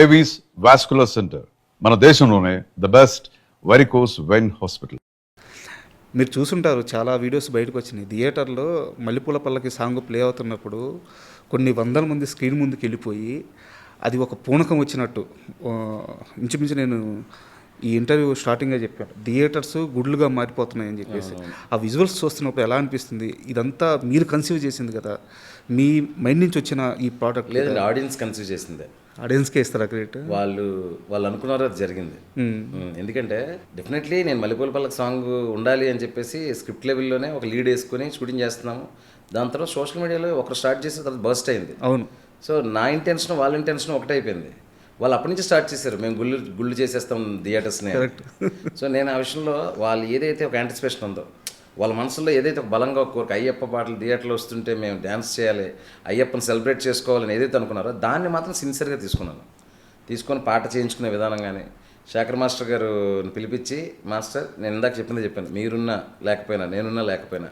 Avis vascular centre మన దేశంలోనే the best varicose vein hospital. మీరు చూసుంటారు, చాలా వీడియోస్ బయటకు వచ్చినాయి. థియేటర్లో మల్లెపూల పల్లకి సాంగ్ ప్లే అవుతున్నప్పుడు కొన్ని వందల మంది స్క్రీన్ ముందుకు వెళ్ళిపోయి అది ఒక పూనకం వచ్చినట్టు ఇంచుమించు నేను ఈ ఇంటర్వ్యూ స్టార్టింగ్గా చెప్పాను, థియేటర్స్ గుడ్లుగా మారిపోతున్నాయని చెప్పేసి. ఆ విజువల్స్ చూస్తున్నప్పుడు ఎలా అనిపిస్తుంది? ఇదంతా మీరు కన్సీవ్ చేసింది కదా, మీ మైండ్ నుంచి వచ్చిన ఈ ప్రోడక్ట్? లేదండి, ఆడియన్స్ కన్సీవ్ చేసిందే. ఆడియన్స్కే ఇస్తారా క్రెడిట్? వాళ్ళు అనుకున్నారో అది జరిగింది. ఎందుకంటే డెఫినెట్లీ నేను మల్లెపూల పల్లకి సాంగ్ ఉండాలి అని చెప్పేసి స్క్రిప్ట్ లెవెల్లోనే ఒక లీడ్ వేసుకుని షూటింగ్ చేస్తున్నాము. దాని తర్వాత సోషల్ మీడియాలో ఒకరు స్టార్ట్ చేసి తర్వాత బర్స్ట్ అయింది. అవును. సో నా ఇంటెన్షన్ వాళ్ళ ఇంటెన్షన్ ఒకటే అయిపోయింది. వాళ్ళు అప్పటి నుంచి స్టార్ట్ చేశారు, మేము గుళ్ళు చేసేస్తాం థియేటర్స్ని. సో నేను ఆ విషయంలో వాళ్ళు ఏదైతే ఒక యాంటిసిపేషన్ ఉందో, వాళ్ళ మనసులో ఏదైతే ఒక బలంగా ఒక కోరిక, అయ్యప్ప పాటలు థియేటర్లో వస్తుంటే మేము డ్యాన్స్ చేయాలి, అయ్యప్పని సెలబ్రేట్ చేసుకోవాలని ఏదైతే అనుకున్నారో దాన్ని మాత్రం సిన్సియర్గా తీసుకొని పాట చేయించుకునే విధానం. కానీ శేఖర్ మాస్టర్ గారు పిలిపించి, మాస్టర్ నేను ఇందాక చెప్పాను, మీరున్నా లేకపోయినా నేనున్నా లేకపోయినా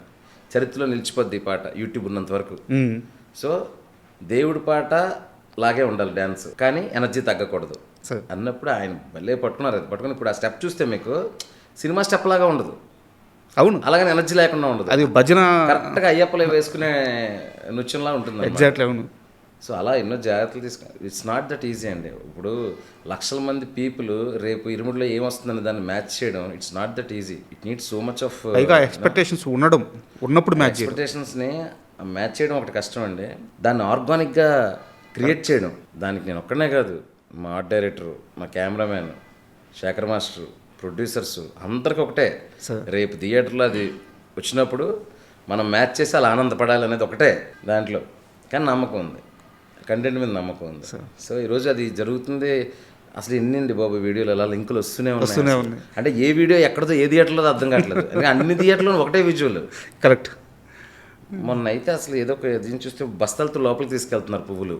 చరిత్రలో నిలిచిపోద్ది ఈ పాట యూట్యూబ్ ఉన్నంత వరకు. సో దేవుడి పాట లాగే ఉండాలి డ్యాన్స్, కానీ ఎనర్జీ తగ్గకూడదు అన్నప్పుడు ఆయన మళ్ళీ పట్టుకున్నారు. అది పట్టుకుని ఇప్పుడు ఆ స్టెప్ చూస్తే మీకు సినిమా స్టెప్ లాగా ఉండదు. అవును, అలాగని ఎనర్జీ లేకుండా ఉండదు. అది భజన కరెక్ట్గా అయ్యప్పలే వేసుకునే నృత్యంలా ఉంటుంది. ఎగ్జాక్ట్లీ, అవును. సో అలా ఎన్నో జాగ్రత్తలు ఇట్స్ నాట్ దట్ ఈజీ అండి. ఇప్పుడు లక్షల మంది పీపుల్ రేపు ఇరుముడిలో ఏమొస్తుందని దాన్ని మ్యాచ్ చేయడం, it's not that easy. It needs so much of expectations ఉన్నప్పుడు ఎక్స్పెక్టేషన్స్ని మ్యాచ్ చేయడం ఒకటి కష్టం అండి. దాన్ని ఆర్గానిక్గా క్రియేట్ చేయడం, దానికి నేను ఒక్కడనే కాదు, మా ఆర్ట్ డైరెక్టరు, మా కెమెరామ్యాన్, శేఖర్ మాస్టర్, ప్రొడ్యూసర్స్ అందరికి ఒకటే, రేపు థియేటర్లో అది వచ్చినప్పుడు మనం మ్యాచ్ చేసి అలా ఆనందపడాలి అనేది ఒకటే దాంట్లో. కానీ నమ్మకం ఉంది, కంటెంట్ మీద నమ్మకం ఉంది. సో ఈరోజు అది జరుగుతుంది. అసలు ఎన్నండి బాబు వీడియోలు అలా లింకులు వస్తూనే ఉన్నాయి. అంటే ఏ వీడియో ఎక్కడదో ఏ థియేటర్లో అర్థం కావట్లేదు. అన్ని థియేటర్లో ఒకటే విజువల్. కరెక్ట్. మొన్న అయితే అసలు ఏదో ఒక దీన్ని చూస్తే బస్తాలతో లోపలికి తీసుకెళ్తున్నారు పువ్వులు.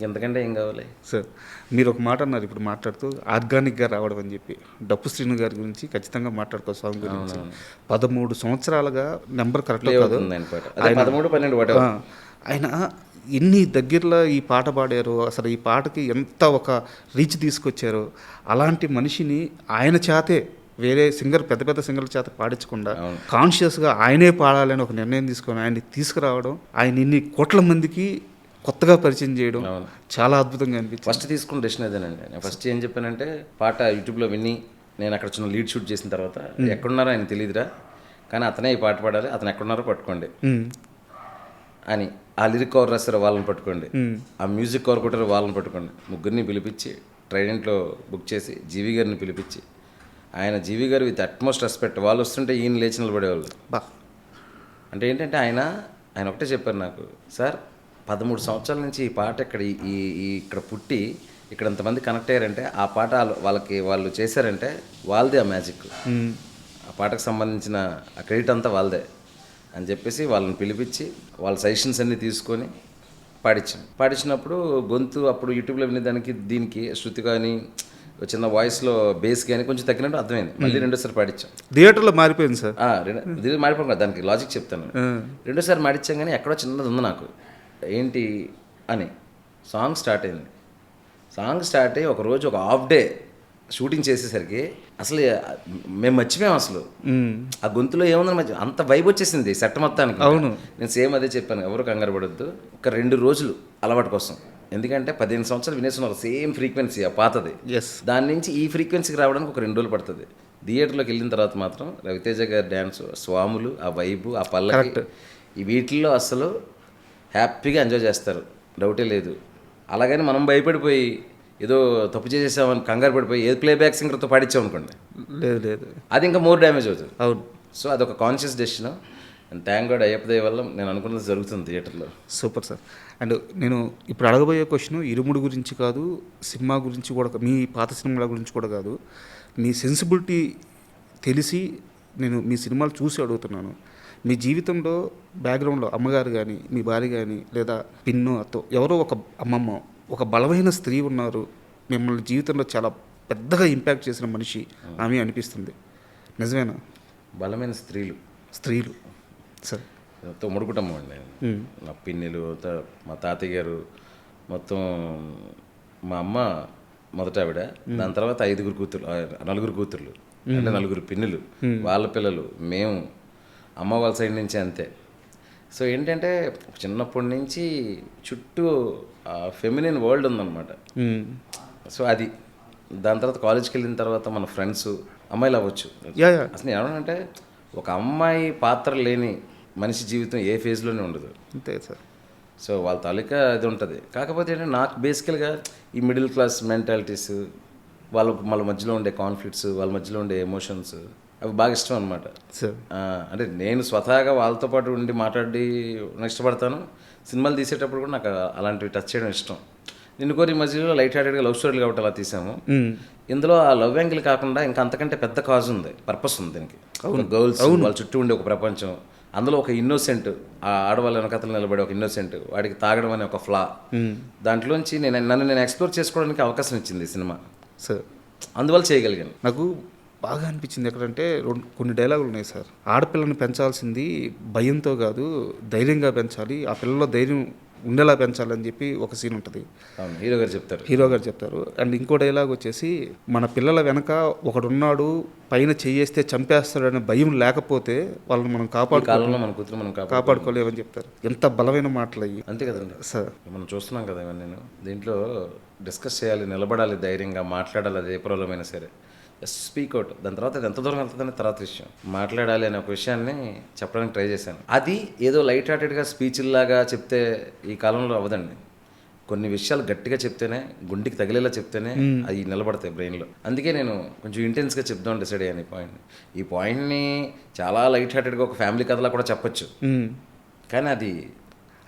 ఎంతకంటే ఏం కావాలి సార్? మీరు ఒక మాట అన్నారు ఇప్పుడు మాట్లాడుతూ, ఆర్గానిక్గా రావడం అని చెప్పి. డప్పు శ్రీను గారి గురించి ఖచ్చితంగా మాట్లాడుకో సాంగ్ గురించి. 13 సంవత్సరాలుగా నెంబర్ కరెక్ట్ కాదు, 13, 12 ఆయన ఎన్ని దగ్గరలో ఈ పాట పాడారు, అసలు ఈ పాటకి ఎంత ఒక రీచ్ తీసుకొచ్చారు. అలాంటి మనిషిని ఆయన చేతే వేరే సింగర్, పెద్ద పెద్ద సింగర్ల చేత పాడించకుండా కాన్షియస్గా ఆయనే పాడాలని ఒక నిర్ణయం తీసుకొని ఆయన్ని తీసుకురావడం, ఆయన ఇన్ని కోట్ల మందికి కొత్తగా పరిచయం చేయడం చాలా అద్భుతంగా అనిపించింది. ఫస్ట్ తీసుకున్న డెసిషన్ అదేనండి. నేను ఫస్ట్ ఏం చెప్పానంటే, పాట యూట్యూబ్లో విని నేను అక్కడ చిన్న లీడ్ షూట్ చేసిన తర్వాత ఎక్కడున్నారో ఆయన తెలియదురా, కానీ అతనే ఈ పాట పాడాలి, అతను ఎక్కడున్నారో పట్టుకోండి అని. ఆ లిరిక్ కవర్ రాస్తారో వాళ్ళని పట్టుకోండి, ఆ మ్యూజిక్ కవర్ కొట్టారో వాళ్ళని పట్టుకోండి. ముగ్గురిని పిలిపించి ట్రైడెంట్లో బుక్ చేసి జీవి గారిని పిలిపించి, ఆయన జీవి గారు విత్ అట్మోస్ట్ రెస్పెక్ట్, వాళ్ళు వస్తుంటే ఈయన లేచి నిలబడేవాళ్ళు. అంటే ఏంటంటే ఆయన ఒకటే చెప్పారు నాకు, సార్ 13 సంవత్సరాల నుంచి ఈ పాట ఇక్కడ పుట్టి ఇక్కడ ఇంతమంది కనెక్ట్ అయ్యారంటే ఆ పాట వాళ్ళు చేశారంటే వాళ్ళదే ఆ మ్యాజిక్. ఆ పాటకు సంబంధించిన ఆ క్రెడిట్ అంతా వాళ్ళదే అని చెప్పేసి వాళ్ళని పిలిపించి వాళ్ళ సజెషన్స్ అన్నీ తీసుకొని పాడించినప్పుడు గొంతు అప్పుడు యూట్యూబ్లో వినేదానికి దీనికి శృతి కానీ చిన్న వాయిస్లో బేస్ కానీ కొంచెం తగ్గినట్టు అర్థమైంది. మళ్ళీ రెండోసారి పాడించాం. థియేటర్లో మారిపోయింది సార్. మారిపోయింది కదా, దానికి లాజిక్ చెప్తాను. రెండోసారి మాడించాం కానీ ఎక్కడో చిన్నది ఉంది నాకు, ఏంటి అని. సాంగ్ స్టార్ట్ అయ్యి ఒకరోజు ఒక హాఫ్ డే షూటింగ్ చేసేసరికి అసలు మేము మర్చిపోయాం అసలు ఆ గొంతులో ఏముందని అంత వైబ్ వచ్చేసింది సెట్ మొత్తానికి. అవును, నేను సేమ్ అదే చెప్పాను, ఎవరు కంగారు పడొద్దు, ఒక 2 రోజులు అలవాటు కోసం. ఎందుకంటే 15 సంవత్సరాలు వినేస్తున్నారు సేమ్ ఫ్రీక్వెన్సీ, ఆ పాతది. దాని నుంచి ఈ ఫ్రీక్వెన్సీకి రావడానికి ఒక 2 రోజులు పడుతుంది. థియేటర్లోకి వెళ్ళిన తర్వాత మాత్రం రవితేజ గారి డ్యాన్స్, స్వాములు, ఆ వైబు, ఆ పల్లకి, ఈ వీటిల్లో అసలు హ్యాపీగా ఎంజాయ్ చేస్తారు, డౌటే లేదు. అలాగని మనం భయపడిపోయి ఏదో తప్పు చేసేసామని కంగారు పడిపోయి ఏది ప్లేబ్యాక్ సింగర్తో పాడించామనుకోండి, లేదు, అది ఇంకా మోర్ డ్యామేజ్ అవుతుంది. అవును. సో అదొక conscious decision. And thank God Ayyappa దయ వల్ల నేను అనుకున్నది జరుగుతుంది థియేటర్లో. Super sir. అండ్ నేను ఇప్పుడు అడగబోయే క్వశ్చన్ ఇరుముడు గురించి కాదు, సినిమా గురించి కూడా, మీ పాత సినిమాల గురించి కూడా కాదు, మీ సెన్సిబిలిటీ తెలిసి నేను మీ సినిమాలు చూసి అడుగుతున్నాను. మీ జీవితంలో బ్యాక్గ్రౌండ్లో అమ్మగారు కానీ, మీ భార్య కానీ, లేదా పిన్ను, అత్తో, ఎవరో ఒక అమ్మమ్మ, ఒక బలమైన స్త్రీ ఉన్నారు, మిమ్మల్ని జీవితంలో చాలా పెద్దగా ఇంపాక్ట్ చేసిన మనిషి ఆమె అనిపిస్తుంది. నిజమేనా? బలమైన స్త్రీలు సార్, ఉమ్మడి కుటుంబం అండి. మా పిన్నిలు, మా తాతయ్య గారు, మొత్తం మా అమ్మ మొదట ఆవిడ, దాని తర్వాత 5 కూతురు, 4 కూతుర్లు, అంటే 4 పిన్నులు, వాళ్ళ పిల్లలు, మేము, అమ్మ వాళ్ళ సైడ్ నుంచి అంతే. సో ఏంటంటే చిన్నప్పటి నుంచి చుట్టూ ఫెమినిన్ వరల్డ్ ఉందన్నమాట. సో అది దాని తర్వాత కాలేజ్కి వెళ్ళిన తర్వాత మన ఫ్రెండ్స్ అమ్మాయిలు అవ్వచ్చు. అసలు ఏమనంటే ఒక అమ్మాయి పాత్ర లేని మనిషి జీవితం ఏ ఫేజ్లోనే ఉండదు. అంతే సార్. సో వాళ్ళ తాలూకా ఇది ఉంటుంది. కాకపోతే ఏంటంటే నాకు బేసికల్గా ఈ మిడిల్ క్లాస్ మెంటాలిటీస్, వాళ్ళ మధ్యలో ఉండే కాన్ఫ్లిక్ట్స్, వాళ్ళ మధ్యలో ఉండే ఎమోషన్స్ అవి బాగా ఇష్టం అనమాట. అంటే నేను స్వతహాగా వాళ్ళతో పాటు ఉండి మాట్లాడి ఇష్టపడతాను. సినిమాలు తీసేటప్పుడు కూడా నాకు అలాంటివి టచ్ చేయడం ఇష్టం. నిన్ను కోరి మధ్యలో లైట్ హార్టెడ్గా లవ్ స్టోరీలు కాబట్టి అలా తీసాము. ఇందులో ఆ లవ్ యాంగిల్ కాకుండా ఇంకా అంతకంటే పెద్ద కాజ్ ఉంది, పర్పస్ ఉంది దీనికి. గర్ల్స్ వాళ్ళ చుట్టూ ఉండే ఒక ప్రపంచం, అందులో ఒక ఇన్నోసెంట్, ఆ ఆడవాళ్ళ వెనకతలు నిలబడే ఒక ఇన్నోసెంట్, వాడికి తాగడం అనే ఒక ఫ్లా, దాంట్లోంచి నన్ను ఎక్స్ప్లోర్ చేసుకోవడానికి అవకాశం ఇచ్చింది ఈ సినిమా. సార్ అందువల్ల చేయగలిగాను. నాకు బాగా అనిపించింది ఎక్కడంటే కొన్ని డైలాగులు ఉన్నాయి సార్. ఆడపిల్లని పెంచాల్సింది భయంతో కాదు, ధైర్యంగా పెంచాలి, ఆ పిల్లలో ధైర్యం ఉండేలా పెంచాలని చెప్పి ఒక సీన్ ఉంటుంది. హీరో గారు చెప్తారు. అండ్ ఇంకో డైలాగ్ వచ్చేసి, మన పిల్లల వెనక ఒకడున్నాడు, పైన చెయ్యేస్తే చంపేస్తాడనే భయం లేకపోతే వాళ్ళని మనం కాపాడుకోలేమని చెప్తారు. ఎంత బలమైన మాటలు అయ్యి. అంతే కదండి సార్. మనం చూస్తున్నాం కదా ఇవన్నీ. నేను దీంట్లో డిస్కస్ చేయాలి, నిలబడాలి, ధైర్యంగా మాట్లాడాలి, అది ఏ ప్రాబ్లం అయినా సరే, జస్ట్ స్పీక్ అవుట్. దాని తర్వాత అది ఎంత దూరం వెళ్తుందని తర్వాత విషయం, మాట్లాడాలి అనే ఒక విషయాన్ని చెప్పడానికి ట్రై చేశాను. అది ఏదో లైట్ హార్టెడ్గా స్పీచ్లాగా చెప్తే ఈ కాలంలో అవ్వదండి. కొన్ని విషయాలు గట్టిగా చెప్తేనే, గుండెకి తగిలేలా చెప్తేనే అవి నిలబడతాయి బ్రెయిన్లో. అందుకే నేను కొంచెం ఇంటెన్స్గా చెప్దాం డిసైడ్ అయ్యాను ఈ పాయింట్ని. చాలా లైట్ హార్టెడ్గా ఒక ఫ్యామిలీ కథలా కూడా చెప్పొచ్చు, కానీ అది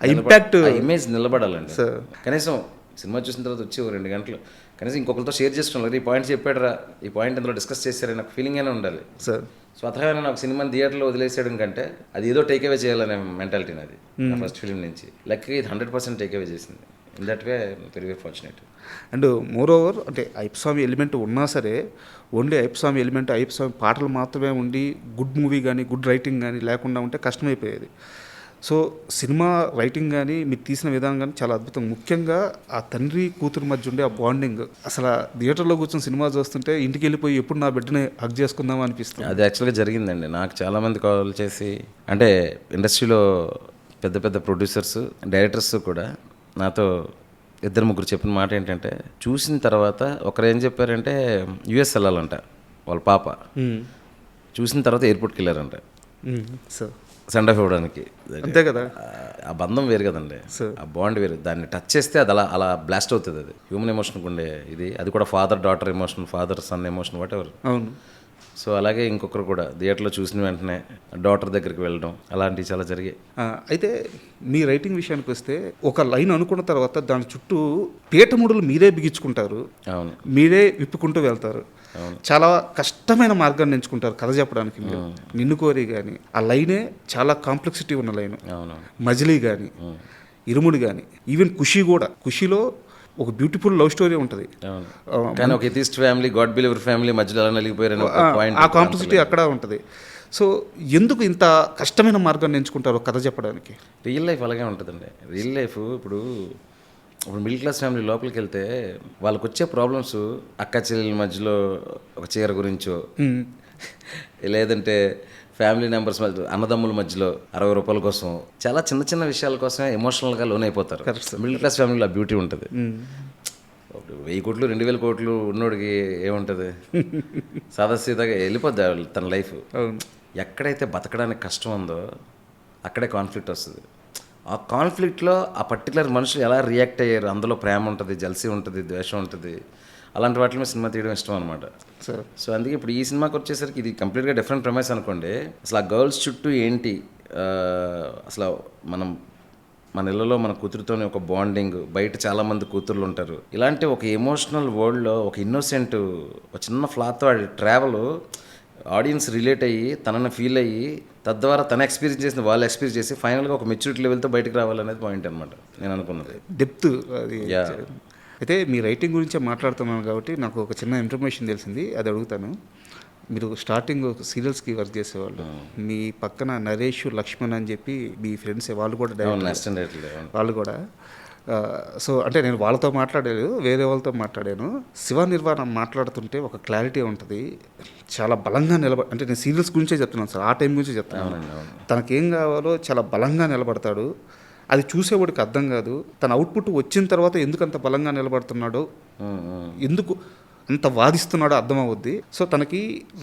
ఇంపాక్ట్, ఇమేజ్ నిలబడాలండి. కనీసం సినిమా చూసిన తర్వాత వచ్చి 2 గంటలు కనీసం ఇంకొకరితో షేర్ చేసుకోవాలి, ఈ పాయింట్ చెప్పాడరా, ఈ పాయింట్ ఇందులో డిస్కస్ చేశారని నాకు ఫీలింగ్ అయినా ఉండాలి సార్. స్వతహాగా నాకు సినిమాని థియేటర్లో వదిలేసేయడం కంటే అది ఏదో టేక్ అవే చేయాలనే మెంటాలిటీ నాది నా ఫస్ట్ ఫిలిం నుంచి. లక్కీ ఇది 100% టేక్ అవే చేసింది. In that way very fortunate. And more over అంటే అయ్యప్పస్వామి ఎలిమెంట్ ఉన్నా సరే, ఓన్లీ అయ్యప్పస్వామి ఎలిమెంట్, అయ్యప్పస్వామి పాటలు మాత్రమే ఉండి గుడ్ మూవీ కానీ గుడ్ రైటింగ్ కానీ లేకుండా ఉంటే కష్టమైపోయేది. సో సినిమా రైటింగ్ కానీ మీరు తీసిన విధానం కానీ చాలా అద్భుతం. ముఖ్యంగా ఆ తండ్రి కూతురు మధ్య ఉండే ఆ బాండింగ్, అసలు థియేటర్లో కూర్చొని సినిమా చూస్తుంటే ఇంటికి వెళ్ళిపోయి ఎప్పుడు నా బిడ్డని హగ్ చేసుకుందాం అనిపిస్తుంది. అది యాక్చువల్గా జరిగిందండి. నాకు చాలామంది కాల్ చేసి, అంటే ఇండస్ట్రీలో పెద్ద పెద్ద ప్రొడ్యూసర్స్, డైరెక్టర్స్ కూడా నాతో 2-3 చెప్పిన మాట ఏంటంటే, చూసిన తర్వాత ఒకరు ఏం చెప్పారంటే యుఎస్ వెళ్ళాలంట వాళ్ళ పాప, చూసిన తర్వాత ఎయిర్పోర్ట్కి వెళ్ళారంట సార్ సెండ్ ఆఫ్ ఇవ్వడానికి. అంతే కదా, ఆ బంధం వేరు కదండి, ఆ బాండ్ వేరు. దాన్ని టచ్ చేస్తే అది అలా బ్లాస్ట్ అవుతుంది. అది హ్యూమన్ ఎమోషన్కి ఉండే ఇది, అది కూడా father daughter emotion, father son emotion, what ever. అవును. సో అలాగే ఇంకొకరు కూడా థియేటర్లో చూసిన వెంటనే డాటర్ దగ్గరికి వెళ్ళడం, అలాంటివి చాలా జరిగాయి. అయితే మీ రైటింగ్ విషయానికి వస్తే, ఒక లైన్ అనుకున్న తర్వాత దాని చుట్టూ పీఠముడులు మీరే బిగించుకుంటారు. అవును. మీరే విప్పుకుంటూ వెళ్తారు. చాలా కష్టమైన మార్గాన్ని ఎంచుకుంటారు కథ చెప్పడానికి. నిన్ను కోరి కానీ ఆ లైనే చాలా కాంప్లెక్సిటీ ఉన్న లైన్. మజిలీ కానీ, ఇరుముడి కానీ, ఈవెన్ ఖుషి కూడా. ఖుషిలో ఒక బ్యూటిఫుల్ లవ్ స్టోరీ ఉంటుంది, కానీ ఒక atheist family, God believer family మధ్యలో అలా నలిగిపోయారు, ఆ కాంప్లెక్సిటీ అక్కడ ఉంటుంది. సో ఎందుకు ఇంత కష్టమైన మార్గాన్ని ఎంచుకుంటారు కథ చెప్పడానికి? రియల్ లైఫ్ అలాగే ఉంటుందండి. రియల్ లైఫ్ ఇప్పుడు మిడిల్ క్లాస్ ఫ్యామిలీ లోపలికి వెళ్తే వాళ్ళకి వచ్చే ప్రాబ్లమ్స్, అక్క చెల్లెల మధ్యలో ఒక చీర గురించో, లేదంటే ఫ్యామిలీ మెంబర్స్ మధ్య, అన్నదమ్ముల మధ్యలో 60 రూపాయల కోసం, చాలా చిన్న చిన్న విషయాల కోసమే ఎమోషనల్గా లోన్ అయిపోతారు. మిడిల్ క్లాస్ ఫ్యామిలీలో ఆ బ్యూటీ ఉంటుంది. 1000 కోట్లు 2000 కోట్లు ఉన్నోడికి ఏముంటుంది, సాదాసీదాగా వెళ్ళిపోద్ది తన లైఫ్. ఎక్కడైతే బతకడానికి కష్టం ఉందో అక్కడే కాన్ఫ్లిక్ట్ వస్తుంది. ఆ కాన్ఫ్లిక్ట్లో ఆ పర్టికులర్ మనుషులు ఎలా రియాక్ట్ అయ్యారు, అందులో ప్రేమ ఉంటుంది, జల్సీ ఉంటుంది, ద్వేషం ఉంటుంది. అలాంటి వాటి మీద సినిమా తీయడం ఇష్టం అనమాట. సో అందుకే ఇప్పుడు ఈ సినిమాకి వచ్చేసరికి ఇది కంప్లీట్గా డిఫరెంట్ ప్రెమైస్ అనుకోండి. అసలు ఆ గర్ల్స్ చుట్టూ ఏంటి, అసలు మన ఇళ్ళలో మన కూతురుతోనే ఒక బాండింగ్, బయట చాలామంది కూతుర్లు ఉంటారు. ఇలాంటి ఒక ఎమోషనల్ వరల్డ్లో ఒక ఇన్నోసెంట్ ఒక చిన్న ఫ్లాతో ట్రావెల్, ఆడియన్స్ రిలేట్ అయ్యి తనని ఫీల్ అయ్యి, తద్వారా తన ఎక్స్పీరియన్స్ చేసిన వాళ్ళు ఎక్స్పీరియన్స్ చేసి ఫైనల్గా ఒక మెచ్యూరిటీ లెవెల్తో బయటకు రావాలనేది పాయింట్ అనమాట నేను అనుకున్నది. డెప్త్ అది. అయితే మీ రైటింగ్ గురించే మాట్లాడుతున్నాను కాబట్టి నాకు ఒక చిన్న ఇన్ఫర్మేషన్ తెలిసింది, అది అడుగుతాను. మీరు స్టార్టింగ్ సీరియల్స్కి వర్క్ చేసేవాళ్ళు, మీ పక్కన నరేష్, లక్ష్మణ్ అని చెప్పి మీ ఫ్రెండ్స్, వాళ్ళు కూడా వాళ్ళు కూడా సో అంటే నేను వాళ్ళతో మాట్లాడలేదు, వేరే వాళ్ళతో మాట్లాడాను. శివ నిర్వాణ మాట్లాడుతుంటే ఒక క్లారిటీ ఉంటుంది, చాలా బలంగా అంటే నేను సీరియల్స్ గురించే చెప్తున్నాను సార్, ఆ టైం గురించే చెప్తున్నాను. తనకేం కావాలో చాలా బలంగా నిలబడతాడు. అది చూసేవాడికి అర్థం కాదు. తన అవుట్పుట్ వచ్చిన తర్వాత ఎందుకు అంత బలంగా నిలబడుతున్నాడో, ఎందుకు అంత వాదిస్తున్నాడో అర్థమవుద్ది. సో తనకి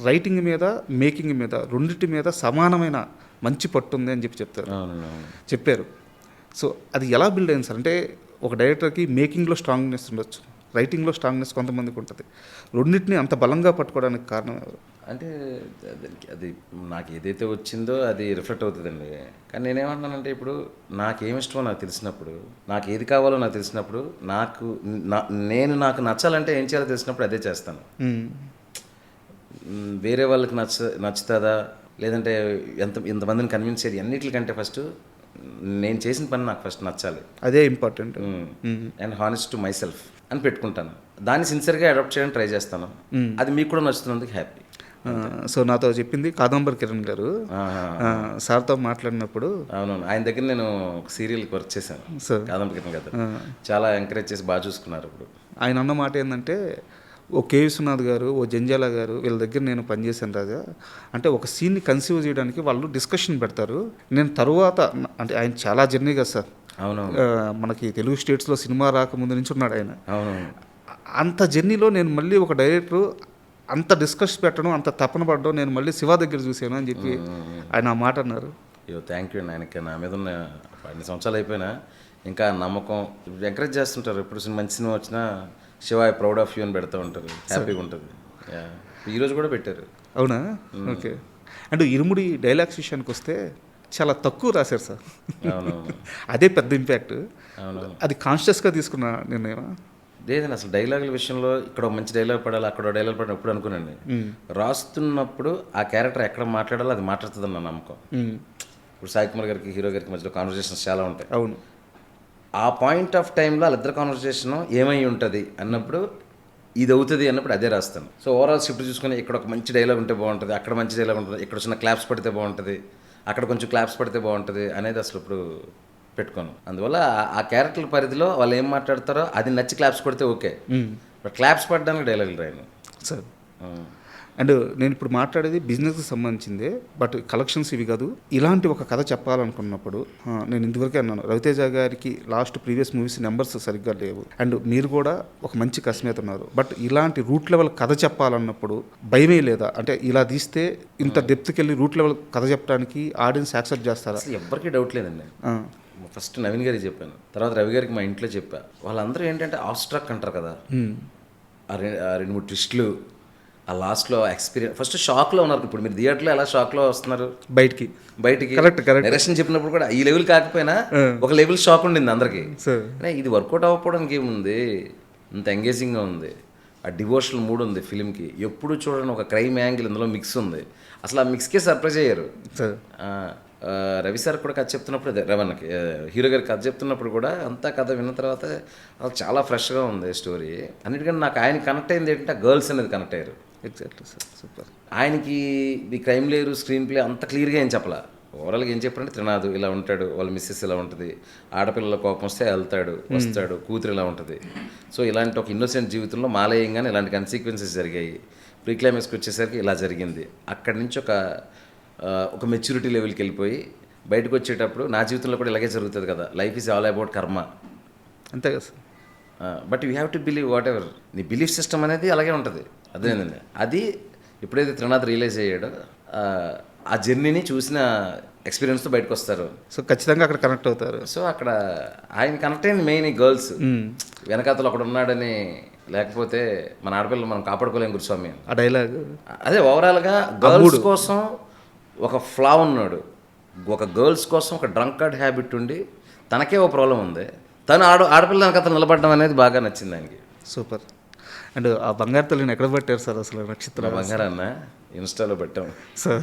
రైటింగ్ మీద, మేకింగ్ మీద, రెండింటి మీద సమానమైన మంచి పట్టు ఉంది అని చెప్పారు. సో అది ఎలా బిల్డ్ అయింది సార్ అంటే, ఒక డైరెక్టర్కి మేకింగ్లో స్ట్రాంగ్నెస్ ఉండొచ్చు, రైటింగ్లో స్ట్రాంగ్నెస్ కొంతమందికి ఉంటుంది. రెండింటిని అంత బలంగా పట్టుకోవడానికి కారణం ఎవరు? అంటే అది నాకు ఏదైతే వచ్చిందో అది రిఫ్లెక్ట్ అవుతుందండి. కానీ నేనేమంటున్నానంటే, ఇప్పుడు నాకేమిష్టమో నాకు తెలిసినప్పుడు, నాకు ఏది కావాలో నాకు తెలిసినప్పుడు, నాకు నచ్చాలంటే ఏం చేయాలో తెలిసినప్పుడు అదే చేస్తాను. వేరే వాళ్ళకి నచ్చుతుందా లేదంటే ఎంతమందిని కన్విన్స్ చేయాలి అన్నిటికంటే ఫస్ట్ నేను చేసిన పని నాకు ఫస్ట్ నచ్చాలి, అదే important. And honest to my self అని పెట్టుకుంటాను. దాన్ని సిన్సియర్గా అడాప్ట్ చేయడానికి ట్రై చేస్తాను. అది మీకు కూడా నచ్చుతున్నందుకు హ్యాపీ. సో నాతో చెప్పింది కాదంబరి కిరణ్ గారు, సార్తో మాట్లాడినప్పుడు. అవునవును, ఆయన దగ్గర నేను ఒక సీరియల్కి వర్క్ చేశాను, కాదంబరి కిరణ్ గారు. చాలా ఎంకరేజ్ చేసి బాగా చూసుకున్నారు. ఇప్పుడు ఆయన అన్న మాట ఏంటంటే, ఓ కే విశ్వనాథ్ గారు, ఓ జంజాల గారు, వీళ్ళ దగ్గర నేను పనిచేశాను రాజా. అంటే ఒక సీన్ని కన్సీవ్ చేయడానికి వాళ్ళు డిస్కషన్ పెడతారు. నేను తరువాత అంటే ఆయన చాలా జర్నీ కదా సార్. అవునవును, మనకి తెలుగు స్టేట్స్లో సినిమా రాకముందు నుంచి ఉన్నాడు ఆయన. అవునవును, అంత జర్నీలో నేను మళ్ళీ ఒక డైరెక్టర్ అంత డిస్కస్ పెట్టడం, అంత తపన పడడం నేను మళ్ళీ శివ దగ్గర చూశాను అని చెప్పి ఆయన ఆ మాట అన్నారు. అయ్యో థ్యాంక్ యూ అండి. ఆయనకి నా మీద ఉన్న 10 సంవత్సరాలు అయిపోయినా ఇంకా నమ్మకం, ఎంకరేజ్ చేస్తుంటారు. ఎప్పుడు మంచి సినిమా వచ్చినా Shiva I proud of you అని పెడతా ఉంటారు, హ్యాపీగా ఉంటుంది. ఈరోజు కూడా పెట్టారు. అవునా? ఓకే. అండ్ ఇరుముడి డైలాగ్స్ విషయానికి వస్తే చాలా తక్కువ రాశారు సార్. అదే పెద్ద ఇంపాక్ట్. అది కాన్షియస్గా తీసుకున్న నిర్ణయం లేదండి. అసలు డైలాగుల విషయంలో ఇక్కడ మంచి డైలాగ్ పడాలి, అక్కడ డైలాగ్ పడాలి ఎప్పుడు అనుకున్నాండి. రాస్తున్నప్పుడు ఆ క్యారెక్టర్ ఎక్కడ మాట్లాడాలో అది మాట్లాడుతుందని నా నమ్మకం. ఇప్పుడు సాయి కుమార్ గారికి, హీరో గారికి మధ్యలో కాన్వర్జేషన్స్ చాలా ఉంటాయి. అవును. ఆ పాయింట్ ఆఫ్ టైంలో వాళ్ళిద్దరు కాన్వర్జేషన్ ఏమై ఉంటుంది అన్నప్పుడు, ఇది అవుతుంది అన్నప్పుడు అదే రాస్తాను. సో ఓవరాల్ స్క్రిప్ట్ చూసుకొని ఇక్కడ ఒక మంచి డైలాగ్ ఉంటే బాగుంటుంది, అక్కడ మంచి డైలాగ్ ఉంటుంది, ఇక్కడ చిన్న క్లాప్స్ పడితే బాగుంటుంది, అక్కడ కొంచెం క్లాప్స్ పడితే బాగుంటుంది అనేది అసలు ఇప్పుడు పెట్టుకోను. అందువల్ల ఆ క్యారెక్టర్ పరిధిలో వాళ్ళు ఏం మాట్లాడతారో అది నచ్చి క్లాప్స్ పడితే ఓకే, బట్ క్లాప్స్ పడడానికి డైలాగులు రాయను సార్. అండ్ నేను ఇప్పుడు మాట్లాడేది బిజినెస్కి సంబంధించిందే, బట్ కలెక్షన్స్ ఇవి కాదు. ఇలాంటి ఒక కథ చెప్పాలనుకున్నప్పుడు నేను ఇంతవరకే అన్నాను, రవితేజ గారికి లాస్ట్ ప్రీవియస్ మూవీస్ నెంబర్స్ సరిగ్గా లేవు, అండ్ మీరు కూడా ఒక మంచి కస్మేత ఉన్నారు. బట్ ఇలాంటి రూట్ లెవెల్ కథ చెప్పాలన్నప్పుడు భయమే లేదా? అంటే ఇలా తీస్తే ఇంత డెప్త్కి వెళ్ళి రూట్ లెవెల్ కథ చెప్పడానికి ఆడియన్స్ యాక్సెప్ట్ చేస్తారా? ఎవరికి డౌట్ లేదండి. ఫస్ట్ నవీన్ గారికి చెప్పాను, తర్వాత రవి గారికి మా ఇంట్లో చెప్పా. వాళ్ళందరూ ఏంటంటే ఆస్ట్రక్ అంటారు కదా, ఆ 2-3 ట్విస్టులు, ఆ లాస్ట్లో ఎక్స్పీరియన్స్, ఫస్ట్ షాక్లో ఉన్నారు. ఇప్పుడు మీరు థియేటర్లో ఎలా షాక్లో వస్తున్నారు బయటికి కరెక్ట్ డైరెక్షన్ చెప్పినప్పుడు కూడా ఈ లెవెల్ కాకపోయినా ఒక లెవెల్ షాక్ ఉండింది అందరికి. ఇది వర్కౌట్ అవ్వకపోవడానికి ఏముంది, ఇంత ఎంగేజింగ్గా ఉంది, ఆ డివోషనల్ మూడ్ ఉంది ఫిలింకి. ఎప్పుడు చూడండి ఒక క్రైమ్ యాంగిల్ ఇందులో మిక్స్ ఉంది. అసలు ఆ మిక్స్కే సర్ప్రైజ్ అయ్యారు. రవి సార్ కూడా కథ చెప్తున్నప్పుడు, రవణకి హీరో గారికి కథ చెప్తున్నప్పుడు కూడా అంతా కథ విన్న తర్వాత చాలా ఫ్రెష్గా ఉంది స్టోరీ. అన్నిటికంటే నాకు ఆయన కనెక్ట్ అయింది ఏంటంటే గర్ల్స్ అనేది కనెక్ట్ అయ్యారు. Exactly sir, super. ఆయనకి ఈ క్రైమ్ లేరు, స్క్రీన్ ప్లే అంత క్లియర్గా ఏం చెప్పాల. ఓవరాల్గా ఏం చెప్పారంటే, త్రినాథ్ ఇలా ఉంటాడు, వాళ్ళ మిస్సెస్ ఇలా ఉంటుంది, ఆడపిల్లల కోపం వస్తే వెళ్తాడు వస్తాడు, కూతురు ఇలా ఉంటుంది. సో ఇలాంటి ఒక ఇన్నోసెంట్ జీవితంలో మాలేయంగానే ఇలాంటి కన్సీక్వెన్సెస్ జరిగాయి. ప్రీ క్లైమాక్స్కి వచ్చేసరికి ఇలా జరిగింది. అక్కడి నుంచి ఒక మెచ్యూరిటీ లెవెల్కి వెళ్ళిపోయి బయటకు వచ్చేటప్పుడు నా జీవితంలో కూడా ఇలాగే జరుగుతుంది కదా, లైఫ్ ఈజ్ ఆల్ అబౌట్ కర్మ, అంతే కదా sir. But you have to believe what ever, నీ బిలీఫ్ సిస్టమ్ అనేది అలాగే ఉంటుంది. అదేనండి, అది ఎప్పుడైతే త్రినాథ్ రియలైజ్ అయ్యాడో ఆ జర్నీని చూసిన ఎక్స్పీరియన్స్తో బయటకు వస్తారు. సో ఖచ్చితంగా అక్కడ కనెక్ట్ అవుతారు. సో అక్కడ ఆయన కనెక్ట్ అయింది మెయిన్ ఈ గర్ల్స్. వెనకాతలు ఒకడు ఉన్నాడని, లేకపోతే మన ఆడపిల్లలు మనం కాపాడుకోలేం గురుస్వామి, ఆ డైలాగ్. అదే ఓవరాల్గా గర్ల్స్ కోసం ఒక ఫ్లా ఉన్నాడు, ఒక గర్ల్స్ కోసం ఒక డ్రంకర్డ్ హ్యాబిట్ ఉండి తనకే ఓ ప్రాబ్లం ఉంది, తను ఆడపిల్ల వెనకాతలు నిలబడడం అనేది బాగా నచ్చింది ఆయనకి. సూపర్. అండ్ ఆ బంగారు తల్లిని ఎక్కడ పెట్టారు సార్ అసలు? నక్షత్ర బంగారన్న ఇన్స్టాలో పెట్టాం సార్.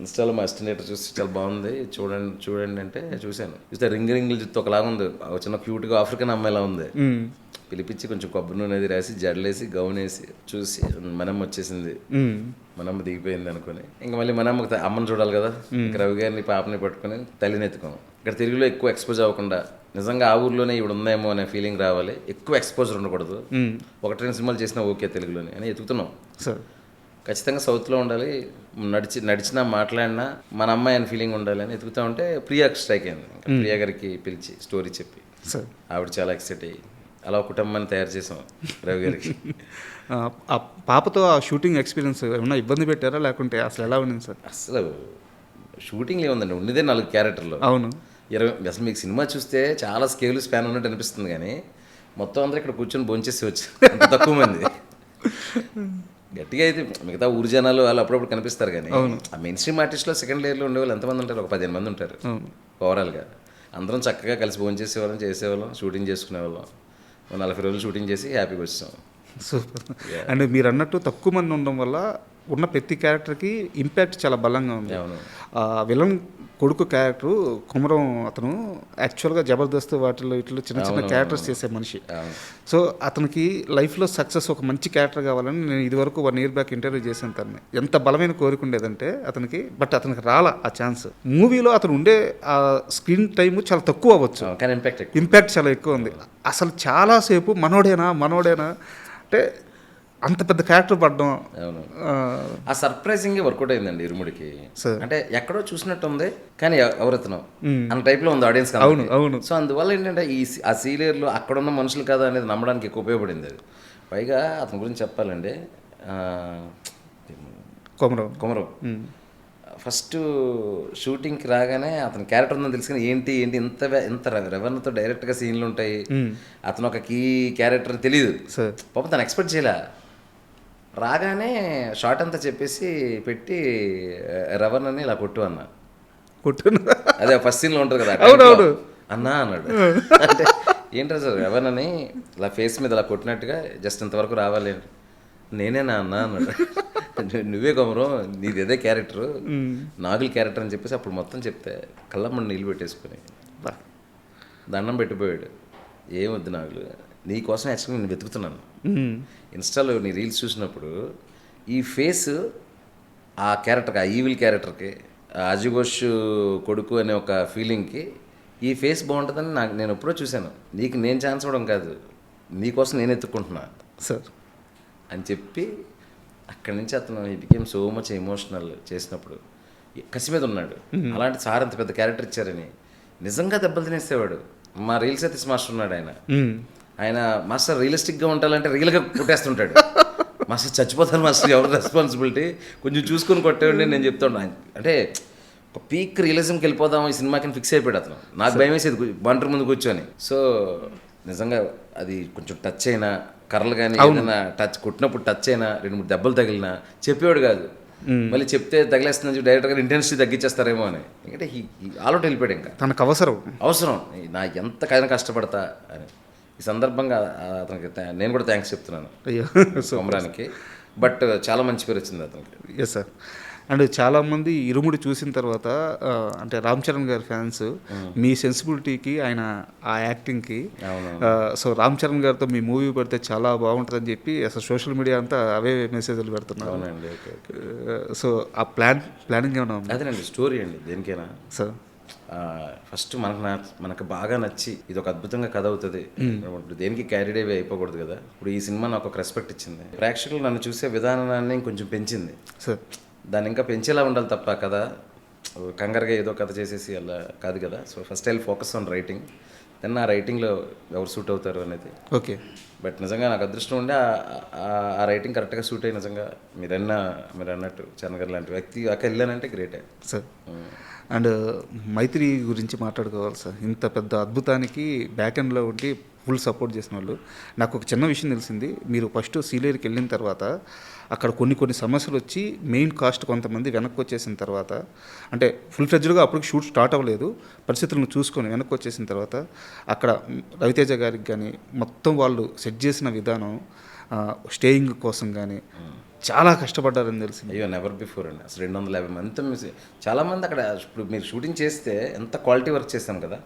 ఇన్స్టాలో మా అసిస్టెంట్ చూసి చాలా బాగుంది, చూడండి అంటే చూశాను. చూస్తే రింగ్ జుత్తు ఒకలాగా ఉంది, చిన్న క్యూట్గా ఆఫ్రికన్ అమ్మాయిలా ఉంది. పిలిపించి కొంచెం కొబ్బరి నూనె అది రాసి జడలేసి గౌన్ వేసి చూసి మనమ్మ వచ్చేసింది, మనమ్మ దిగిపోయింది అనుకుని ఇంకా మళ్ళీ మనమ్మకి అమ్మని చూడాలి కదా, ఇంకా రవి గారిని పాపని పట్టుకొని తల్లిని ఎత్తుకోం. ఇక్కడ తెలుగులో ఎక్కువ ఎక్స్పోజ్ అవ్వకుండా నిజంగా ఆ ఊర్లోనే ఇవి ఉందేమో అనే ఫీలింగ్ రావాలి, ఎక్కువ ఎక్స్పోజర్ ఉండకూడదు. 1-2 సినిమాలు చేసినా ఓకే తెలుగులోనే అని ఎత్తుకుతున్నాం. సార్ ఖచ్చితంగా సౌత్లో ఉండాలి, నడిచినా మాట్లాడినా మన అమ్మాయి అని ఫీలింగ్ ఉండాలి అని ఎత్తుకుతా ఉంటే ప్రియాకి స్ట్రైక్ అయింది. ప్రియా గారికి పిలిచి స్టోరీ చెప్పి సార్ ఆవిడ చాలా ఎక్సైట్ అయ్యి అలా కుటుంబాన్ని తయారు చేసాం రవి గారికి. ఆ పాపతో ఆ షూటింగ్ ఎక్స్పీరియన్స్ ఏమన్నా ఇబ్బంది పెట్టారా లేకుంటే అసలు ఎలా ఉండింది సార్? అసలు షూటింగ్ ఏముందండి, ఉన్నదే 4 క్యారెక్టర్లు. అవును, 20 అసలు మీకు సినిమా చూస్తే చాలా స్కేల్ స్పాన్ ఉన్నట్టు అనిపిస్తుంది, కానీ మొత్తం అందరూ ఇక్కడ కూర్చొని భోంచేసి వచ్చి అంత తక్కువ మంది. గట్టిగా అయితే మిగతా ఊరు జనాలు వాళ్ళు అప్పుడప్పుడు కనిపిస్తారు, కానీ ఆ మెయిన్ స్ట్రీమ్ ఆర్టిస్ట్లో సెకండ్ లేయర్లో ఉండేవాళ్ళు ఎంతమంది ఉంటారు? ఒక 15 మంది ఉంటారు ఓవరాల్గా. అందరం చక్కగా కలిసి భోంచేసేవాళ్ళం, చేసేవాళ్ళం, షూటింగ్ చేసుకునేవాళ్ళం. 40 రోజులు షూటింగ్ చేసి హ్యాపీగా వచ్చాం. సూపర్. అండ్ మీరు అన్నట్టు తక్కువ మంది ఉండడం వల్ల ఉన్న ప్రతి క్యారెక్టర్కి ఇంపాక్ట్ చాలా బలంగా ఉంది. విలన్ కొడుకు క్యారెక్టరు కుమరం అతను యాక్చువల్గా జబర్దస్త్ వాటిలో ఇట్లా చిన్న చిన్న క్యారెక్టర్స్ చేసే మనిషి. సో అతనికి లైఫ్లో సక్సెస్ ఒక మంచి క్యారెక్టర్ కావాలని నేను ఇదివరకు 1 year బ్యాక్ ఇంటర్వ్యూ చేశాను తనని. ఎంత బలమైన కోరిక ఉండేదంటే అతనికి, బట్ అతనికి రాలా ఆ ఛాన్స్. మూవీలో అతను ఉండే ఆ స్క్రీన్ టైం చాలా తక్కువ అవ్వచ్చు, కానీ ఇంపాక్ట్ చాలా ఎక్కువ ఉంది. అసలు చాలాసేపు మనోడేనా అంటే అంత పెద్ద క్యారెక్టర్ పడ్డం. ఆ సర్ప్రైజింగ్ వర్కౌట్ అయిందండి ఇరుముడికి. అంటే ఎక్కడో చూసినట్టు ఉంది కానీ ఎవరెత్తనం అన్న టైప్లో ఉంది ఆడియన్స్. అవును. సో అందువల్ల ఏంటంటే ఆ సీనియర్లు అక్కడ ఉన్న మనుషులు కదా అనేది నమ్మడానికి ఎక్కువ ఉపయోగపడింది అది. పైగా అతని గురించి చెప్పాలండి, కొమరం ఫస్ట్ షూటింగ్కి రాగానే అతని క్యారెక్టర్ ఉందని తెలుసుకుని ఏంటి ఇంత రెవెన్యూతో డైరెక్ట్గా సీన్లు ఉంటాయి, అతను ఒక కీ క్యారెక్టర్ తెలియదు పాపం, తను ఎక్స్పెక్ట్ చేయలే. రాగానే షార్ట్ అంతా చెప్పేసి పెట్టి రవణ్ అని ఇలా కొట్టు అదే ఫస్ట్ సీన్లో ఉంటుంది కదా అన్నా అన్నాడు. అంటే ఏంటో సార్ రవణ్ అని ఇలా ఫేస్ మీద ఇలా కొట్టినట్టుగా జస్ట్ ఇంతవరకు రావాలి, నేనేనా అన్నా అన్నాడు. నువ్వే కొమరం, నీది అదే క్యారెక్టర్, నాగుల్ క్యారెక్టర్ అని చెప్పేసి అప్పుడు మొత్తం చెప్తే కళ్ళమ్మని నీళ్ళు పెట్టేసుకుని దండం పెట్టిపోయాడు. ఏమొద్దు నాగులు, నీ కోసం యాక్చువల్గా నేను వెతుకుతున్నాను. ఇన్స్టాలో నీ రీల్స్ చూసినప్పుడు ఈ ఫేస్ ఆ క్యారెక్టర్కి, ఆ ఈవిల్ క్యారెక్టర్కి, అజుఘోష్ కొడుకు అనే ఒక ఫీలింగ్కి ఈ ఫేస్ బాగుంటుందని నేను ఎప్పుడో చూశాను. నీకు నేను ఛాన్స్ ఇవ్వడం కాదు, నీకోసం నేను ఎత్తుక్కుంటున్నా సార్ అని చెప్పి అక్కడి నుంచి అతను he became so much emotional. చేసినప్పుడు కసి మీద ఉన్నాడు. అలాంటి సార్ అంత పెద్ద క్యారెక్టర్ ఇచ్చారని నిజంగా దెబ్బలు తినేసేవాడు. మా రీల్స్ అయితే మాస్టర్ ఉన్నాడు, ఆయన మాస్టర్ రియలిస్టిక్గా ఉండాలంటే రియల్గా కొట్టేస్తుంటాడు. మాస్టర్ చచ్చిపోతాను మాస్టర్, ఎవరు రెస్పాన్సిబిలిటీ, కొంచెం చూసుకొని కొట్టేవాడి నేను చెప్తాను. అంటే ఒక పీక్ రియలిజంకి వెళ్ళిపోదాం ఈ సినిమాకి ఫిక్స్ అయిపోయాడు అతను. నాకు భయం వేసేది బంటర్ ముందు కూర్చొని. సో నిజంగా అది కొంచెం టచ్ అయినా, కర్రలు కానీ ఏదైనా టచ్ కొట్టినప్పుడు టచ్ అయినా, 2-3 దెబ్బలు తగిలినా చెప్పేవాడు కాదు. మళ్ళీ చెప్తే తగిలేస్తుందని డైరెక్టర్ గారు ఇంటెన్సిటీ తగ్గించేస్తారేమో అని. ఎందుకంటే ఆలోట్ వెళ్ళిపోయాడు. ఇంకా తనకు అవసరం నా ఎంతకైనా కష్టపడతా అని. ఈ సందర్భంగా అతనికి నేను కూడా థ్యాంక్స్ చెప్తున్నాను కొమరానికి. బట్ చాలా మంచి పేరు వచ్చింది అతనికి. Yes sir. అండ్ చాలామంది ఇరుముడి చూసిన తర్వాత అంటే రామ్ చరణ్ గారి ఫ్యాన్స్ మీ సెన్సిబిలిటీకి, ఆయన ఆ యాక్టింగ్కి, సో రామ్ చరణ్ గారితో మీ మూవీ పెడితే చాలా బాగుంటుందని చెప్పి అసలు సోషల్ మీడియా అంతా అవే మెసేజ్లు పెడుతున్నారు. సో ఆ ప్లానింగ్ ఏమైనా ఉంది? అదేనండి స్టోరీ అండి దేనికైనా సార్. ఫస్ట్ మనకు బాగా నచ్చి ఇది ఒక అద్భుతంగా కథ అవుతుంది, దేనికి క్యారీడ్ అవి అయిపోకూడదు కదా. ఇప్పుడు ఈ సినిమా నాకు ఒక రెస్పెక్ట్ ఇచ్చింది, ప్రేక్షకులు నన్ను చూసే విధానాన్ని కొంచెం పెంచింది సార్. దాన్ని ఇంకా పెంచేలా ఉండాలి తప్ప కదా కంగారుగా ఏదో కథ చేసేసి అలా కాదు కదా. So first I focus on writing, then ఆ రైటింగ్లో ఎవరు సూట్ అవుతారు అనేది. ఓకే. బట్ నిజంగా నాకు అదృష్టం ఉండే ఆ రైటింగ్ కరెక్ట్గా సూట్ అయ్యి నిజంగా మీరు అన్నట్టు చరణ్ గారు లాంటి వ్యక్తి అక్కడ వెళ్ళానంటే గ్రేటే సార్. అండ్ మైత్రి గురించి మాట్లాడుకోవాలి సార్. ఇంత పెద్ద అద్భుతానికి బ్యాక్ ఎండ్లో ఉండి ఫుల్ సపోర్ట్ చేసిన వాళ్ళు. నాకు ఒక చిన్న విషయం తెలిసింది, మీరు ఫస్ట్ సీలేరుకి వెళ్ళిన తర్వాత అక్కడ కొన్ని సమస్యలు వచ్చి మెయిన్ కాస్ట్ కొంతమంది వెనక్కి వచ్చేసిన తర్వాత, అంటే ఫుల్ ఫ్లెడ్జ్డ్గా అప్పటికి షూట్ స్టార్ట్ అవ్వలేదు, పరిస్థితులను చూసుకొని వెనక్కి వచ్చేసిన తర్వాత అక్కడ రవితేజ గారికి కానీ మొత్తం వాళ్ళు సెట్ చేసిన విధానం, స్టేయింగ్ కోసం కానీ చాలా కష్టపడ్డారని తెలిసింది. అయ్యో నెవర్ బిఫోర్ అండి. అసలు 250 మంది చాలామంది అక్కడ. ఇప్పుడు మీరు షూటింగ్ చేస్తే ఎంత క్వాలిటీ వర్క్ చేస్తాం కదా,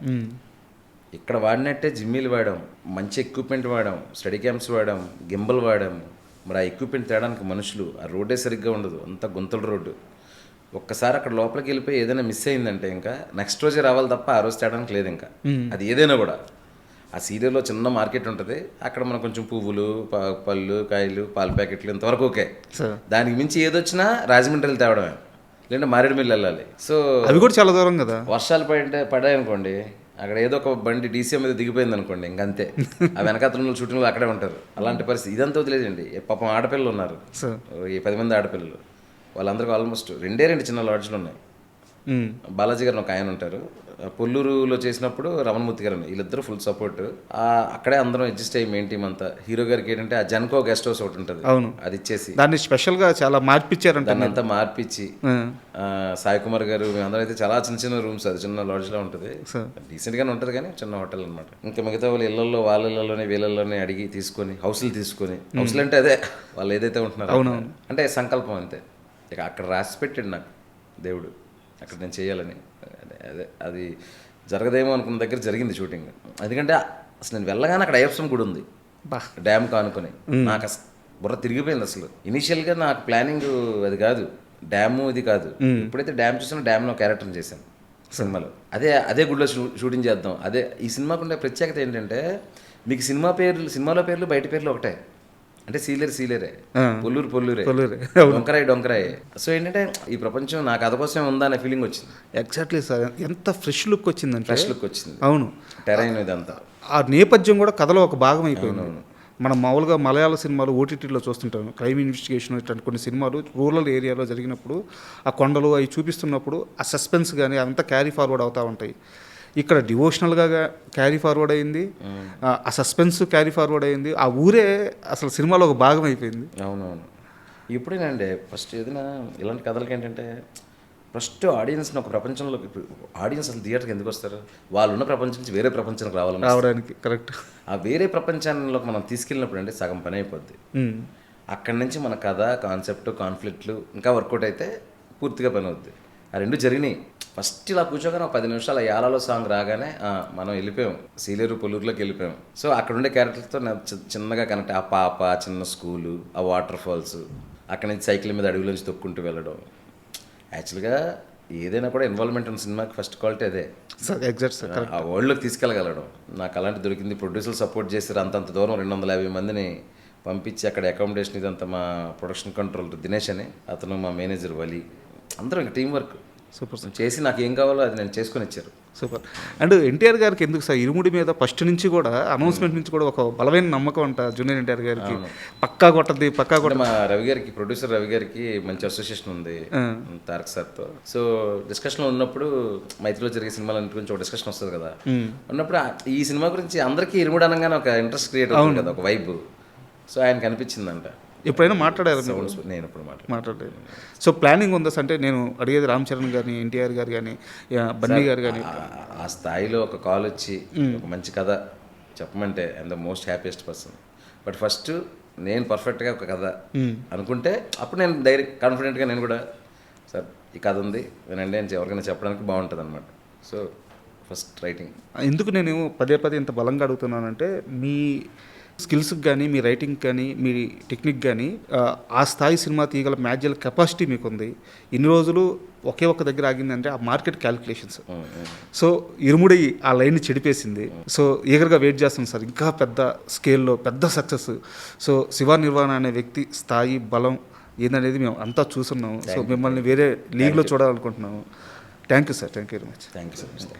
ఇక్కడ వాడినట్టే జిమ్మీలు వాడాం, మంచి ఎక్విప్మెంట్ వాడాం, స్టడీ క్యాంప్స్ వాడాం, గింబల్ వాడాము. మరి ఆ ఎక్విప్మెంట్ తేడానికి మనుషులు, ఆ రోడ్డే సరిగ్గా ఉండదు, అంతా గుంతల రోడ్డు. ఒక్కసారి అక్కడ లోపలికి వెళ్ళిపోయి ఏదైనా మిస్ అయిందంటే ఇంకా నెక్స్ట్ రోజే రావాలి తప్ప ఆ రోజు తేడానికి లేదు ఇంకా. అది ఏదైనా కూడా ఆ సీరియల్లో చిన్న మార్కెట్ ఉంటుంది, అక్కడ మనం కొంచెం పువ్వులు, పళ్ళు, కాయలు, పాల ప్యాకెట్లు ఇంతవరకు ఓకే. దానికి మించి ఏదొచ్చినా రాజమండ్రి తేవడమే, లేదంటే మారేడుమిల్లి వెళ్ళాలి. సో అవి కూడా చాలా దూరం కదా. వర్షాలు పడాయి అనుకోండి, అక్కడ ఏదో ఒక బండి డీసీఎం మీద దిగిపోయింది అనుకోండి, ఇంకంతే. ఆ వెనకాతల షూటింగ్లో అక్కడే ఉంటారు. అలాంటి పరిస్థితి ఇదంతా వదిలేదండి. పాపం ఆడపిల్లలు ఉన్నారు, ఈ 10 మంది ఆడపిల్లలు. వాళ్ళందరికీ ఆల్మోస్ట్ 2 చిన్న లాడ్జ్లు ఉన్నాయి. బాలాజీ గారు ఒక ఆయన ఉంటారు, పొల్లూరులో చేసినప్పుడు రమణమూర్తి గారు, వీళ్ళిద్దరూ ఫుల్ సపోర్ట్. అక్కడే అందరం అడ్జస్ట్ అయ్యి మెయిన్ టీం అంతా. హీరో గారికి ఏంటంటే ఆ జన్కో గెస్ట్ హౌస్ ఒకటి ఉంటుంది, అది ఇచ్చేసి దాన్ని స్పెషల్గా చాలా మార్పిచ్చారంట. దాన్ని అంతా మార్పిచ్చి సాయి కుమార్ గారు మేమందరం అయితే చాలా చిన్న చిన్న రూమ్స్, అది చిన్న లాడ్జ్లో ఉంటుంది, డీసెంట్గానే ఉంటుంది కానీ చిన్న హోటల్ అనమాట. ఇంకా మిగతా వాళ్ళ ఇళ్లలో వాళ్ళ ఇళ్లలోనే వీళ్ళల్లోనే అడిగి తీసుకొని హౌస్లు హౌస్లు అంటే అదే వాళ్ళు ఏదైతే ఉంటున్నారో అంటే సంకల్పం అంతే. ఇక అక్కడ రాసి పెట్టాడు నాకు దేవుడు, అక్కడ నేను చేయాలని. అదే అది జరగదేమో అనుకున్న దగ్గర జరిగింది షూటింగ్. ఎందుకంటే అసలు నేను వెళ్ళగానే అక్కడ అయ్యప్ప గుడి ఉంది డ్యామ్ కానుకొని. నాకు అసలు బుర్ర తిరిగిపోయింది. అసలు ఇనీషియల్గా నాకు ప్లానింగ్ అది కాదు, డ్యాము ఇది కాదు. ఎప్పుడైతే డ్యామ్ చూసానో డ్యామ్లో క్యారెక్టర్ చేశాను సినిమాలో. అదే గుడిలో షూటింగ్ చేద్దాం. అదే ఈ సినిమాకు ఉండే ప్రత్యేకత ఏంటంటే మీకు సినిమాలో పేర్లు బయట పేర్లు ఒకటే, అంటే సీలేరే, పొల్లూరే, డొంకరాయ్. సో ఏంటంటే ఈ ప్రపంచం నా కథ కోసం ఉందా అనే ఫీలింగ్ వచ్చింది. ఎగ్జాక్ట్లీ సార్, ఎంత ఫ్రెష్ లుక్ వచ్చిందంటే. ఫ్రెష్ లుక్ వచ్చింది. అవును, టెరైన్ ఇదంతా ఆ నేపథ్యం కూడా కథలో ఒక భాగం అయిపోయింది. మనం మామూలుగా మలయాళ సినిమాలు ఓటీటీలో చూస్తుంటాం, క్రైమ్ ఇన్వెస్టిగేషన్ ఇట్లాంటి కొన్ని సినిమాలు రూరల్ ఏరియాలో జరిగినప్పుడు ఆ కొండలు అవి చూపిస్తున్నప్పుడు ఆ సస్పెన్స్ కానీ అదంతా క్యారీ ఫార్వర్డ్ అవుతూ ఉంటాయి. ఇక్కడ డివోషనల్గా క్యారీ ఫార్వర్డ్ అయింది, ఆ సస్పెన్స్ క్యారీ ఫార్వర్డ్ అయింది, ఆ ఊరే అసలు సినిమాలో ఒక భాగం అయిపోయింది. అవునవును. ఇప్పుడేనండి ఫస్ట్ ఏదైనా ఇలాంటి కథలకి ఏంటంటే ఫస్ట్ ఆడియన్స్ని ఒక ప్రపంచంలో, ఆడియన్స్ అసలు థియేటర్కి ఎందుకు వస్తారు? వాళ్ళు ఉన్న ప్రపంచం నుంచి వేరే ప్రపంచానికి రావడానికి. కరెక్ట్. ఆ వేరే ప్రపంచానికి మనం తీసుకెళ్ళినప్పుడు అంటే సగం పని అయిపోద్ది. అక్కడి నుంచి మన కథ, కాన్సెప్ట్, కాన్ఫ్లిక్ట్లు ఇంకా వర్కౌట్ అయితే పూర్తిగా పని అవుద్ది. ఆ రెండు జరిగినాయి. ఫస్ట్ ఇలా కూర్చోగానే 10 నిమిషాలు యాలలో సాంగ్ రాగానే మనం వెళ్ళిపోయాం, సీలేరు పొల్లూరులోకి వెళ్ళిపోయాం. సో అక్కడ ఉండే క్యారెక్టర్తో చిన్నగా కనెక్ట్. ఆ పాప, చిన్న స్కూలు, ఆ వాటర్ ఫాల్స్, అక్కడి నుంచి సైకిల్ మీద అడవిలోంచి తొక్కుంటూ వెళ్ళడం. యాక్చువల్గా ఏదైనా కూడా ఇన్వాల్వ్మెంట్ ఉన్న సినిమాకి ఫస్ట్ క్వాలిటీ అదే. ఆ వరల్డ్లోకి తీసుకెళ్ళగలడం. నాకు అలాంటి దొరికింది. ప్రొడ్యూసర్లు సపోర్ట్ చేశారు. అంతంత దూరం 250 మందిని పంపించి అక్కడ అకామిడేషన్ ఇదంతా మా ప్రొడక్షన్ కంట్రోల్ దినేష్ అని, అతను మా మేనేజర్ వలి, అందరం ఇంకా టీం వర్క్ సూపర్ చేసి నాకు ఏం కావాలో అది నేను చేసుకొని ఇచ్చారు. సూపర్. అండ్ ఎన్టీఆర్ గారికి ఎందుకు సార్ ఇరుముడి మీద ఫస్ట్ నుంచి కూడా అనౌన్స్మెంట్ నుంచి కూడా ఒక బలమైన నమ్మకం అంట జూనియర్ ఎన్టీఆర్ గారికి, పక్కా కొట్టది. మా రవి గారికి, ప్రొడ్యూసర్ రవి గారికి మంచి అసోసియేషన్ ఉంది తారక్ సార్తో. సో డిస్కషన్లో ఉన్నప్పుడు మైత్రిలో జరిగే సినిమాల గురించి ఒక డిస్కషన్ వస్తుంది కదా, ఉన్నప్పుడు ఈ సినిమా గురించి అందరికీ ఇరుముడి అనగానే ఒక ఇంట్రెస్ట్ క్రియేట్ అవుతుంది కదా, ఒక వైబ్. సో ఆయనకు అనిపించిందంట. ఎప్పుడైనా మాట్లాడారు? నేను ఎప్పుడు మాట్లాడలేదు. సో ప్లానింగ్ ఉందా అంటే నేను అడిగేది రామ్ చరణ్ గారిని, ఎన్టీఆర్ గారు కానీ, బన్నీ గారు కానీ, ఆ స్థాయిలో ఒక కాల్ వచ్చి ఒక మంచి కథ చెప్పమంటే I'm the most happiest person. But first నేను పర్ఫెక్ట్గా ఒక కథ అనుకుంటే అప్పుడు నేను కాన్ఫిడెంట్గా నేను కూడా సార్ ఈ కథ ఉంది వినండి అని ఎవరికైనా చెప్పడానికి బాగుంటుంది అనమాట. So first writing. ఎందుకు నేను పదే ఇంత బలంగా అడుగుతున్నానంటే మీ స్కిల్స్కి కానీ, మీ రైటింగ్ కానీ, మీ టెక్నిక్ కానీ ఆ స్థాయి సినిమా తీయగల మ్యాజికల్ కెపాసిటీ మీకు ఉంది. ఇన్ని రోజులు ఒకే ఒక్క దగ్గర ఆగిందంటే ఆ మార్కెట్ క్యాలిక్యులేషన్స్. సో ఇరుముడి ఆ లైన్ని చెడిపేసింది. సో ఈగర్గా వెయిట్ చేస్తాం సార్ ఇంకా పెద్ద స్కేల్లో పెద్ద సక్సెస్. సో శివ నిర్వాణ అనే వ్యక్తి స్థాయి, బలం ఏందనేది మేము అంతా చూస్తున్నాము. సో మిమ్మల్ని వేరే లీగ్లో చూడాలనుకుంటున్నాము. Thank you sir. Thank you very much. Thank you sir.